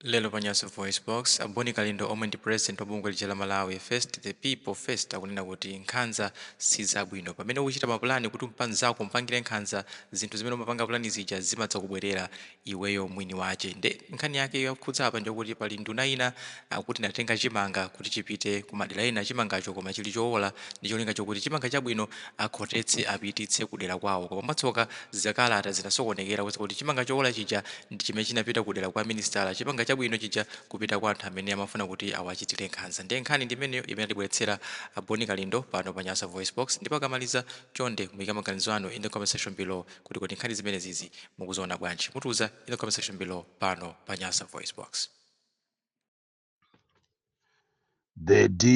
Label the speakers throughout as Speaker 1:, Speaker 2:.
Speaker 1: Lelo Panyaso Voice Box, Boni Kalindo omwe ndi president wa bungwe la Malawi First the People First akunena kuti nkhanza sizabwino pamene ukuchita mapulani kuti mpanzako mpangire nkhanza zinthu zimene umapanga pulani zija zimadza kubwerera iweyo mwini wache. Nde nkhani yake yokhudza apa njokuti pali nduna ina akuti natenga chimanga kuti chipite kumadera ena chimangacho koma chili chowola ndi cholinga chokuti chimanga chabwino akhotetse apititse kudera kwawo koma mwatsoka zakalata zinasokonekera kuti chimanga chowola chija ndi chimene chinapita kudera kwa ministala chimanga chabwino chija kupita kwa anthu amene amafuna kuti awachitire nkhanza. Ndiye nkhani ndimeneyo imene atibweretsera Boni Kalindo pano pa Nyasa Voice Box ndipo akamaliza chonde muyika maganizo anu in the comment section below kuti kodi nkhani zimene zizi mukuziona bwanji mutuza in the comment section below pano pa Nyasa Voice Box.
Speaker 2: The DC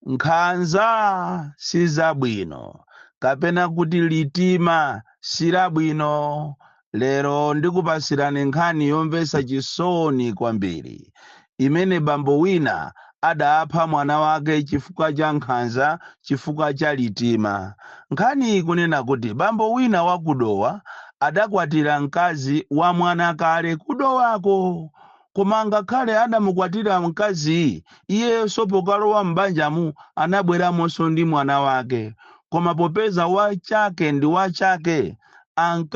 Speaker 2: nkhanza sizabwino kapena kuti litima silabwino. Lero ndikupasirani nkhani yomvetsa chisoni kwambiri imene bambo wina adapha mwana wake chifukwa cha nkhanza chifukwa cha litima. Nkhani ikunena kuti bambo wina wakudowa adakwatira mkazi wa mwana kale kudowako koma ngakhale adamukwatira mkazi iye sopokalowa m'banjamu anabweramonso ndi mwana wake koma popeza wachake ndi wachake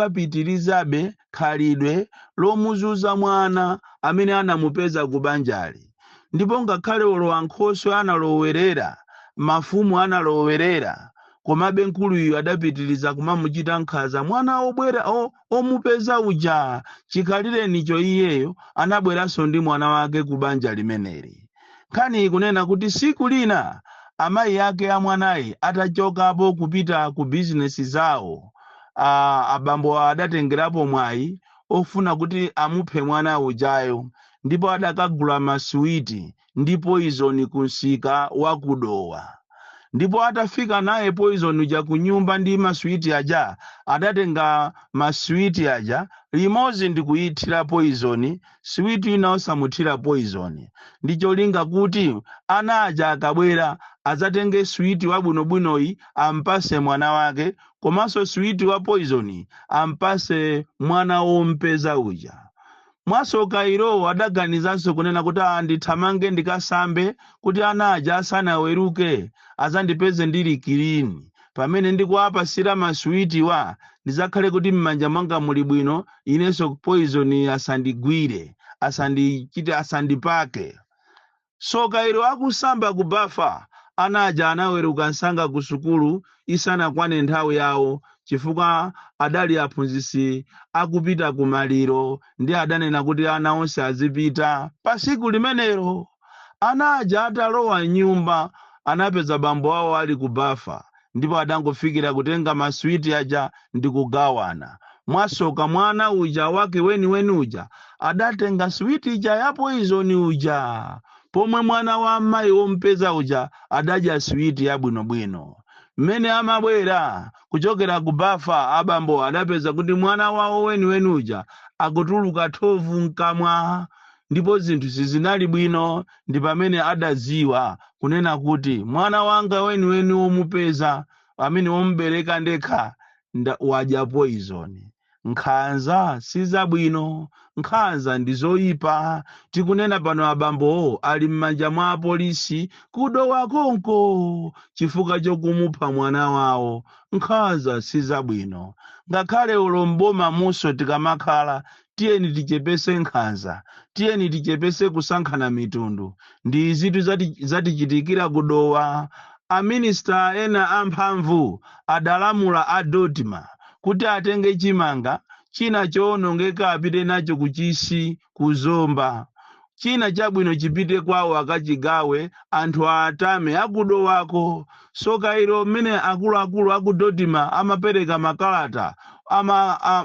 Speaker 2: ankapitirizabe khalidwe lomuzunza mwana amene anamupeza kubanjali. Ndipo ngakhale olowa Nkhoswe analowerera mafumu analowerera komabe nkuluyu adapitiriza kumamuchita nkhanza mwana obwera omupeza uja chikhalirenicho iyeyo anabweranso ndi mwana wake kubanja limeneli. Nkhani ikunena kuti siku lina amayi ake a mwanayi atachokapo kupita ku bizinesi zawo, abambo adatengerapo mwayi ofuna kuti amuphe mwana ujayo ndipo adakagula masuwiti ndi poison kunsika wakudowa. Ndipo atafika naye poison uja kunyumba ndi masuwiti aja adatenga masuwiti aja limodzi ndi kuyithira poison suwiti ina osamuthira poison ndi cholinga kuti ana aja akabwera azatenge suwiti wabwinobwinoyi ampase mwana wake komanso suwiti wa poison ampase mwana wompeza uja. Mwasoka irowo adaganizanso kunena kuti ndithamange ndikasambe kuti ana aja asanaweruke azandipeze ndili kilini pamene ndikuwapasira masuwiti wa ndizakhale kuti m'manja mwanga muli bwino inenso poison asandigwire asandipake. Soka iro akusamba kubafa ana aja anaweruka nsanga ku sukulu isanakwane nthawi yawo chifukwa adali aphunzitsi akupita kumaliro ndi adanena kuti ana onse azipita. Pasiku limenelo ana aja atalowa nyumba anapeza bambo wawo ali kubafa ndipo adangofikira kutenga masuwiti aja ndi kugawana. Mwasoka mwana uja wake weni uja adatenga suwiti ija ya poison uja pomwe mwana wa amayi wompeza uja adadya suwiti yabwinobwino. Mmene amabwera kuchokera kubafa abambo adapeza kuti mwana wawo weni uja akutuluka thovu mkamwa ndipo zinthu sizinali bwino. Ndi pamene adaziwa kunena kuti mwana wanga weni womupeza amene womubereka ndekha wadya poison. Nkhanza sizabwino, nkhanza ndizoyipa. Tikunena pano abambo ali m'manja mwa apolisi kudowa konko chifukwa chokumupha mwana wawo. Nkhanza sizabwino. Ngakhale ulomboma muso tikamakhala tiyeni tichepese nkhanza, tiyeni tichepese kusankhana mitundu. Ndi zinthu zatichitikira kudowa. Aminista ena amphamvu adalamula Adodma kuti atenge chimanga china chowonongeka apite nacho kuchisi kuzomba, china chabwino chipite kwawo akachigawe anthu atame akudowako. Soka ilo mmene akuluakulu akudodima amapereka makalata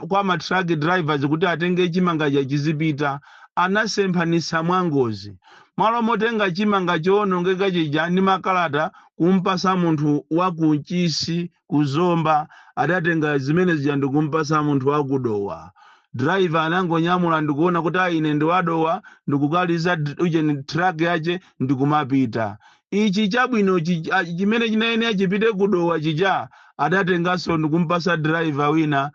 Speaker 2: kwa matruck drivers kuti atenge chimanga chizipita anasemphanisa mwangozi. Malo motenga chimanga chowonongeka chija ndi makalata kumpasa munthu wakuchisi kuzomba adatenga zimene zija ndikumpasa munthu wakudowa. Driver anangonyamula ndikuona kuti ine ndiwadowa ndikukaliza ujeni truck yache ndikumapita. Ichi chabwino chimene chinayenera chipite kudowa chija adatenganso ndikumpasa driver wina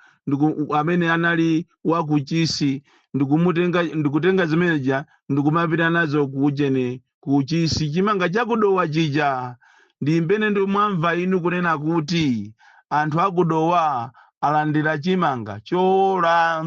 Speaker 2: amene anali wakuchisi ndikutenga zimeneja ndikumapita nazo kuchisi chimanga chakudowa chija ndi mbene ndimwamva inu kunena kuti anthu akudowa alandira chimanga chola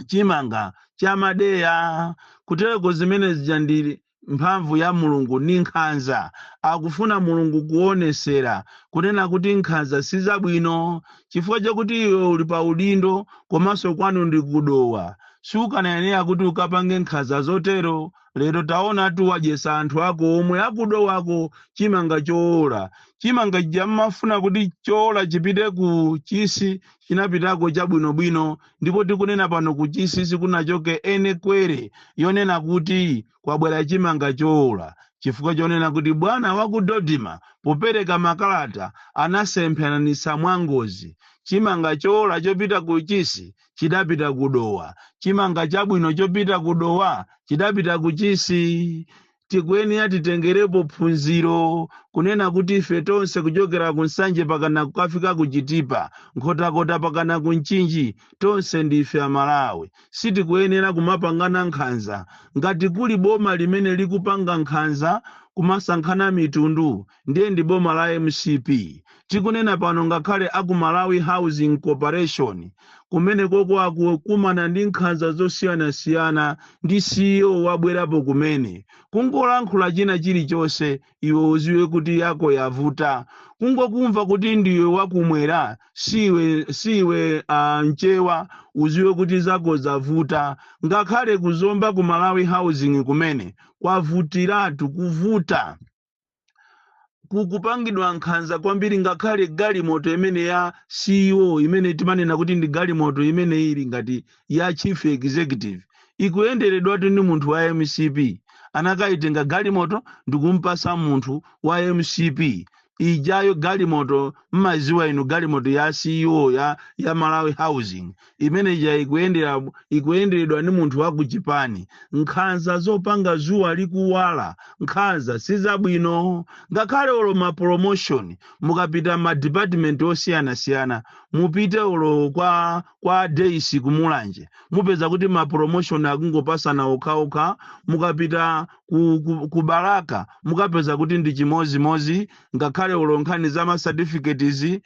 Speaker 2: chimanga chamadeya kutereko zimene zija ndi mphamvu ya mulungu ni nkhanza akufuna mulungu kuonesera kunena kuti nkhanza sizabwino chifukwa chakuti iwe uli pa udindo komanso kwanu ndi kudowa sukanayenera kuti ukapange nkhanza zotero lero taona wadyesa anthu ako omwe akudowako chimanga chola chimanga chamafuna kuti chola chipite ku chisi chinapitako chabwinobwino ndipo tikunena pano ku chisi sikunachoke ene kwere yonena kuti kwabwera chimanga chola chifukwa chonena kuti bwana wa ku Dodima popereka makalata anasemphananisa mwangozi chimanga chola chopita ku chisi chidapita kudowa chimanga chabwino chopita kudowa chidapita ku chisi tikuyenera titengerepo phunziro kunena kuti ife tonse kuchokera ku Nsanje pakana kukafika ku Chitipa nkhotakota pakana ku Mchinji tonse ndife Amalawi sitikuyenera kumapangana nkhanza ngati kuli boma limene likupanga nkhanza kumasankhana mitundu ndiye ndi boma la MCP tikunena pano ngakhale aku Malawi Housing Corporation kumene koko akukumana ndi nkhanza zosiyanasiyana ndi CEO wabwerapo kumene kungolankhula china chilichonse iwe uziwe kuti yako yavuta kungokumva kuti ndiwe wakumwera siwe mchewa uziwe kuti zako zavuta ngakhale kuzomba ku Malawi Housing kumene kwavutiratu kuvuta kukupangidwa nkhanza kwambiri ngakhale galimoto imene ya CEO imene timanena kuti ndi galimoto imene ili ngati ya chief executive ikuyenderedwa ndi munthu wa MCP anakaitenga galimoto ndikumpasa munthu wa MCP ijayo galimoto mmaziwa inu galimoto ya CEO ya Malawi Housing imene ija ikuyenderedwa ni munthu wa ku Japan nkhanza zopanga zuwa likuwala nkhanza sizabwino ngakhale olo ma promotion mukapita ma department osiyana mupite olo kwa days kumulanje mupeza kuti ma promotion akungopasana okhaokha mukapita ku Baraka mukapeza kuti ndi chimozimozi ngakhale olo nkhani za ma certificates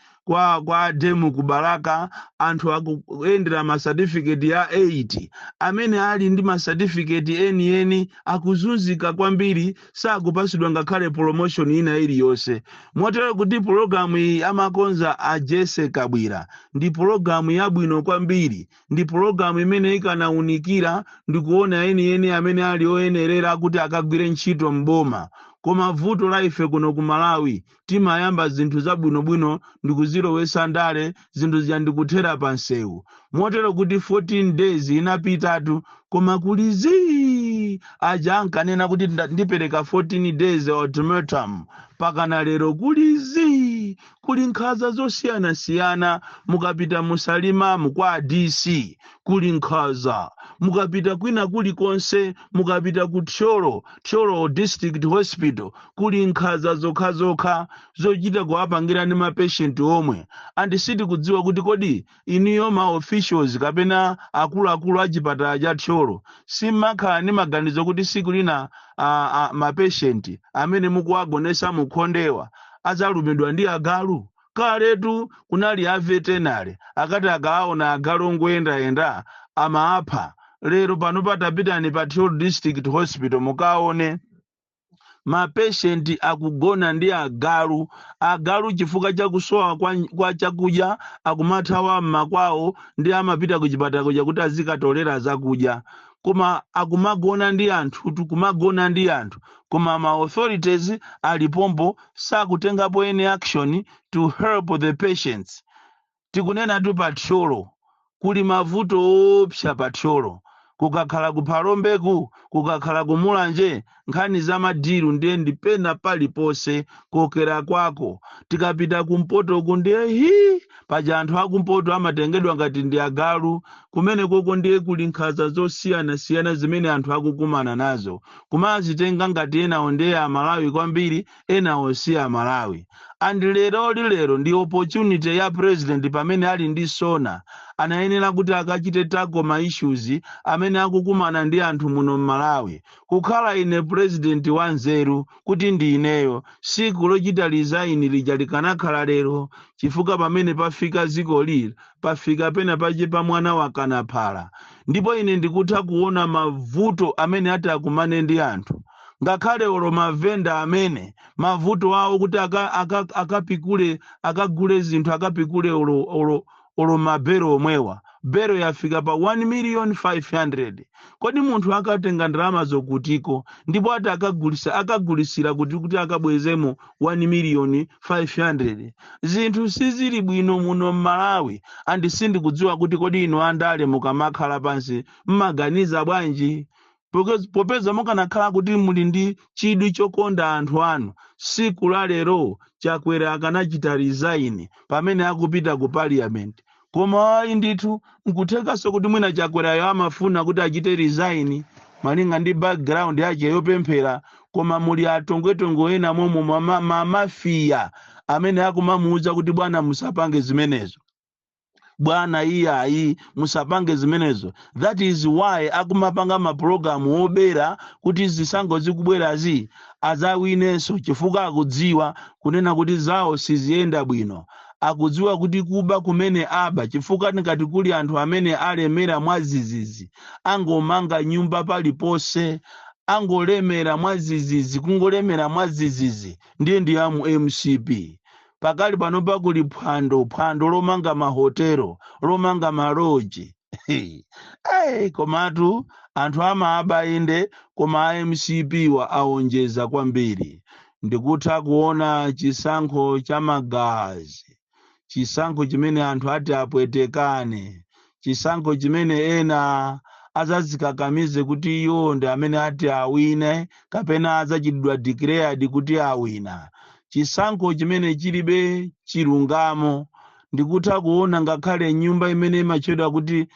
Speaker 2: kwa demu ku Baraka anthu akuyendera ma certificate ya 8 amene ali ndi ma certificate eni akuzunzika kwambiri sakupasidwa ngakhale promotion ina iliyonse motero kuti programu iyi amakonza a Jesse Kabwira ndi programu yabwino kwambiri ndi programu imene ikanaunikira ndikuona eni amene ali oyenerera kuti akagwire ntchito mboma koma vuto la ife kuno ku Malawi timayamba zinthu zabwinobwino ndikuzilowesa ndale zinthu ziyandikuthera pa nsewu motero kuti 14 days inapitatu koma kulizi aja ankanena kuti ndipereka 14 days ultimatum pakana lero kulizi kuli nkhanza zosiyanasiyana mukapita musalima mukwa DC kuli nkhanza mukapita kwina kulikonse mukapita ku Tcholo District Hospital kuli nkhanza zokha zochita kuwapangira ndi ma patient omwe andisiti kudziwa kuti kodi iniyo ma officials kapena akuluakulu a chipatala cha Tcholo simakhala ni maganizo kuti siku lina ma patient amene mukuwagonesa mukhondewa azalumidwa ndi agalu kaletu kunali a veterinary akati akaona agalu ngoyendayenda amaapha lero pano patapitani pa Tcholo District Hospital mukaone ma patient akugona ndi agalu chifukwa chakusowa kwa chakudya akumathawa mmakwawo ndi amapita ku chipatala kuja kuti azikatolera zakudya koma akumagona ndi anthu koma ma authorities alipompo sakutengapo any action to help the patients tikunena tu pa Tcholo kuli mavuto opsa pa Tcholo kukakhala kuphalombeku kukakhala kumulanje nkhani za madiru ndiye ndipena paliponse kokera kwako tikapita kumpoto uku ndiye paja anthu akumpoto amatengedwa ngati ndi agalu kumene koko ndiye kuli nkhanza zosiyanasiyana zimene anthu akukumana nazo kumazitenga ngati enawo ndiye Amalawi kwambiri enawo si Amalawi and lero ndi opportunity ya president pamene ali ndi sona anayenera kuti akachite tackle ma issues amene akukumana ndi anthu muno m'Malawi. Kukhala ine president wa nzeru kuti ndi ineyo siku lochita resign lija likanakhala lero, chifukwa pamene pafika ziko lili pafika pena pachepa mwana wakanaphala. Ndipo ine ndikutha kuona mavuto amene ati akumane ndi anthu, ngakhale olo mavenda amene mavuto awo kuti akapikule akagule zinthu akapikule olo mabero omwewa, bero yafika pa 1,500,000. Kodi munthu akatenga ndalama zokutiko ndipo ati akagulisira kuti akabwezemo 1,500,000. Zinthu sizili bwino muno m'Malawi, andi sindikudziwa kuti kodi ino andale mukamakhala pansi mmaganiza bwanji, popeza mukanakhala kuti muli ndi chidwi chokonda anthu anu. Siku la lero Chakwera akanachita resign pamene akupita ku parliament. Koma ayi ndithu nkuthekanso kuti mwina Chakwerayo amafuna kuti achite resign malinga ndi background yake yopemphera, koma muli atongwetongo ena momwe mamafiya amene akumamuuza kuti bwana musapange zimenezo, bwana iyayi musapange zimenezo. That is why akumapanga maprogramu obera kuti zisango zikubwerazi azawinenso, chifukwa akudziwa kunena kuti zawo siziyenda bwino. Akudziwa kuti kuba kumene aba, chifukwa ngati kuli anthu amene alemera mwazizizi angomanga nyumba paliponse, angolemera mwazizizi, kungolemera mwazizizi ndiye ndi amu MCP. Pakali pano pakuli phwando lomanga mahotelo, lomanga maloji. Komatu anthu amaaba inde, koma MCP wa aonjeza kwambiri. Ndikutha kuona chisankho cha magazi, chisankho chimene anthu ati apwetekane, chisankho chimene ena azazikakamize kuti iyo ndi amene ati awine kapena azachidwa declared kuti awina. Chisankho chimene chilibe chilungamo. Ndikutha kuona ngakhale nyumba imene imachedwa kuti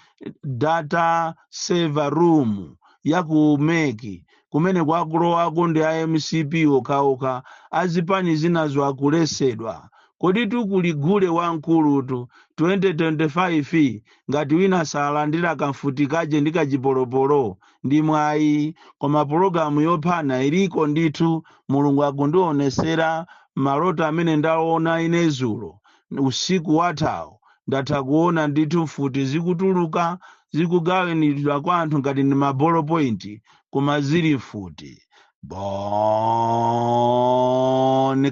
Speaker 2: data server room yakumeki kumene kwakulowako ndi MCP okhaokha, azipani zinazo akulesedwa. Kodi tukuligule wankulutu 2025 ngati wina salandira kamfutikaje ndi kachipolopolo ndi mwayi, koma programu yophana iliko ndithu. Mulungu akundionesera maloto amene ndaona inezulo usiku wathawo, ndatha kuona ndithu mfuti zikutuluka zikugawanidwa kwa anthu ngati ndi mabolo point, koma zili mfuti. Bon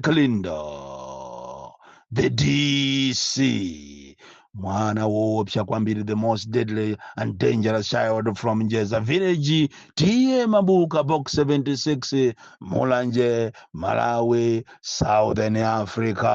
Speaker 2: Klindo, the DC, mwana woopsa kwambiri, the most deadly and dangerous child from Njeza village, tiye Mabuka box 76, Mulanje, Malawi, Southern Africa.